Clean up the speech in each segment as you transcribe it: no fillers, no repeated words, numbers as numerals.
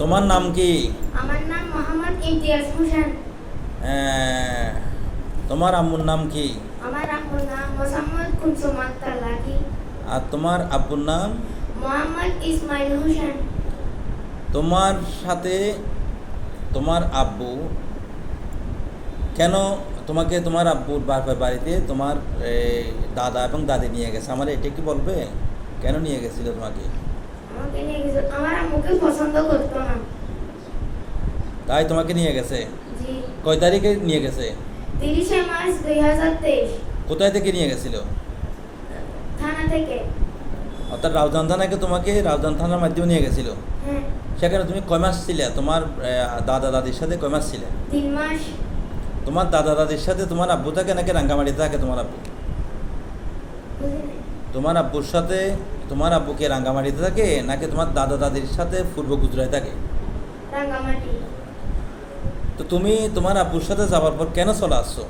তোমার নাম কি? আমার নাম মোহাম্মদ ইমতিয়াজ হোসেন। তোমার আম্মুর নাম কি? আমার আম্মুর নাম মোসাম্মদ কুলসুম আক্তার লাকি। আর তোমার আব্বুর নাম? মোহাম্মদ ইসমাইল হোসেন। তোমার সাথে তোমার আব্বু কেন তোমাকে তোমার আব্বুর বাড়িতে তোমার দাদা এবং দাদি নিয়ে গেছে, আমার এটা কি বলবে? কেন নিয়ে গেছিল তোমাকে? আমাকে নিয়ে গেছে, আমার আম্মুকে পছন্দ করতো না, তাই তোমাকে নিয়ে গেছে। জি। কয় তারিখে নিয়ে গেছে? 30শে মার্চ 2023। কোথায় থেকে নিয়ে গেছিল? থানা থেকে। অর্থাৎ রাউজান থানাকে তোমাকে রাউজান থানার মাধ্যমে নিয়ে গেছিল। হ্যাঁ। সেখানে তুমি কয় মাস ছিলে? তোমার দাদা দাদির সাথে কয় মাস ছিলে? 3 মাস। তোমার দাদা দাদির সাথে তোমার আব্বু থাকে নাকি রাঙ্গামাটিতে থাকে তোমার আব্বু? বুঝিনি। তোমার আব্বুর সাথে তোমার আব্বু কি রাঙ্গামাটিতে থাকে নাকি তোমার দাদা দাদির সাথে পূর্ব গুজরায় থাকে? রাঙ্গামাটি। তো তুমি তোমার আব্বুর সাথে যাওয়ার পর কেন চলে আসছো?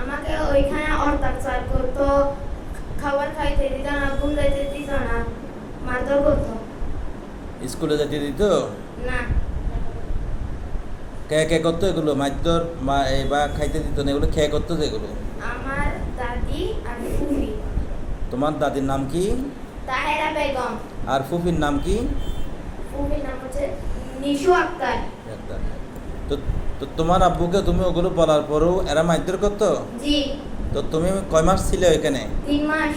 আমাকে ওইখানে অত্যাচার করতো, খাবার খাইতে দিত না, ঘুম যাইতে দিত না, মারধর করতো। স্কুলে যেতে দিত? না। কে কে করতো এগুলো? মারধর বা খাইতে দিত না, এগুলো খেয়ে করতো যেগুলো? আমার দাদি আর ফুফি। তোমার দাদির নাম কি? তাহেরা বেগম। আর ফুফির নাম কি? ফুফির নাম হচ্ছে নিশু আক্তার। তো তো তোমার আব্বুকে তুমি ওগুলো বলার পরেও এরা মারধর করতো? জি। তো তুমি কয় মাস ছিলে ওইখানে? 3 মাস।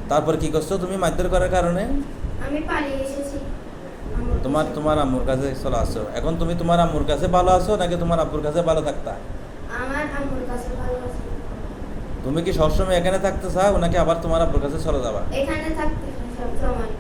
তারপর কি করছো তুমি মারধর করার কারণে? আমি পালিয়ে এসেছি। তোমার আম্মুর কাছে চলে আসছো। এখন তুমি তোমার আম্মুর কাছে ভালো আছো নাকি তোমার আব্বুর কাছে ভালো থাকতা? আমার আম্মুর কাছে ভালো আছে। তুমি কি সবসময় এখানে থাকতে চাও নাকি আবার তোমার আব্বুর কাছে চলে যাবা? এখানে থাকতে সব সময়।